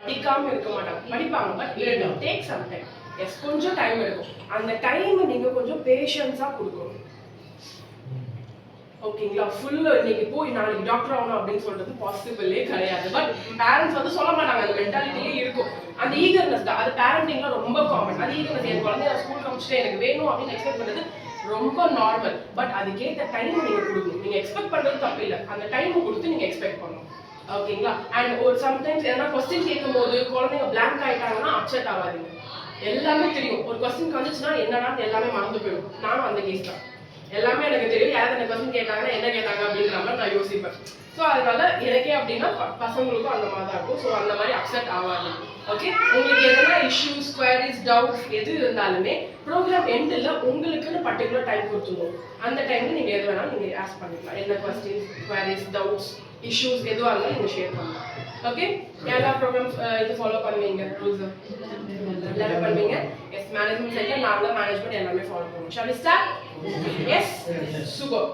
படிக்காம இருக்க மாட்டாங்க, படிப்பாங்க, but take some time. Yes, கொஞ்சம் டைம் எடுக்கும். அந்த டைம் நீங்க கொஞ்சம் பேஷன்ஸா கொடுக்கணும். ஓகேங்களா? ஃபுல்லா இன்னைக்கு போய் நாளைக்கு டாக்டர் ஆகணும் அப்படின்னு சொல்றது பாசிபிளே கிடையாது. பட் பேரண்ட்ஸ் வந்து சொல்ல மாட்டாங்க, அந்த மென்டாலிட்டியே இருக்கும். அந்த ஈகர்னஸ் தான், அது பேரண்டிங்ல ரொம்ப காமன். அது ஈகர்னஸ், என் குழந்தைய ஸ்கூல் அனுப்பிச்சுட்டு எனக்கு வேணும் அப்படின்னு எக்ஸ்பெக்ட் பண்றது ரொம்ப நார்மல். பட் அதுக்கேற்ற டைம் நீங்க கொடுக்கணும். நீங்க எக்ஸ்பெக்ட் பண்றது தப்பு இல்லை, அந்த டைம் கொடுத்து நீங்க எக்ஸ்பெக்ட் பண்ணணும். ஓகேங்களா? அண்ட் ஒரு சம்டைம்ஸ் எதனா கொஸ்டின் கேட்கும் போது குழந்தைங்க பிளாங்க் ஆயிட்டாங்கன்னா அப்செட் ஆகாதீங்க. எல்லாமே தெரியும். ஒரு கொஸ்டின் வந்துச்சுன்னா என்னன்னா எல்லாமே மறந்து போயிடும். நானும் அந்த கேஸ் தான். எல்லாமே எனக்கு தெரியும். யாராவது எனக்கு கொஸ்டின் கேட்டாங்கன்னா என்ன கேட்டாங்க அப்படின்ற மாதிரி நான் யோசிப்பேன். ஸோ அதனால எனக்கே அப்படின்னா பசங்களுக்கும் அந்த மாதிரி தான் இருக்கும். ஸோ அந்த மாதிரி அப்செட் ஆகாது. ஓகே, உங்களுக்கு எதனா இஷ்யூஸ், குவரிஸ், டவுட்ஸ் எது இருந்தாலுமே ப்ரோக்ராம் எண்டில் உங்களுக்குன்னு பர்டிகுலர் டைம் கொடுத்துருவோம். அந்த டைம்ல நீங்கள் எது வேணாலும் நீங்கள் ஆஸ்க் பண்ணிக்கலாம். என்ன கொஸ்டின்ஸ், குவரிஸ், டவுட்ஸ், இஷ்யூஸ் எதுவாக இருந்தாலும் நீங்கள் ஷேர் பண்ணலாம். ஓகே, எல்லா ப்ரோக்ராம்ஸ் இது ஃபாலோ பண்ணுவீங்க, ரூல்ஸ் எல்லாமே பண்ணுவீங்க. எஸ், மேனேஜ்மெண்ட் சைடில் நாங்கள் மேனேஜ்மெண்ட் எல்லாமே ஃபாலோ பண்ணுவோம். Shall we start? Yes, super.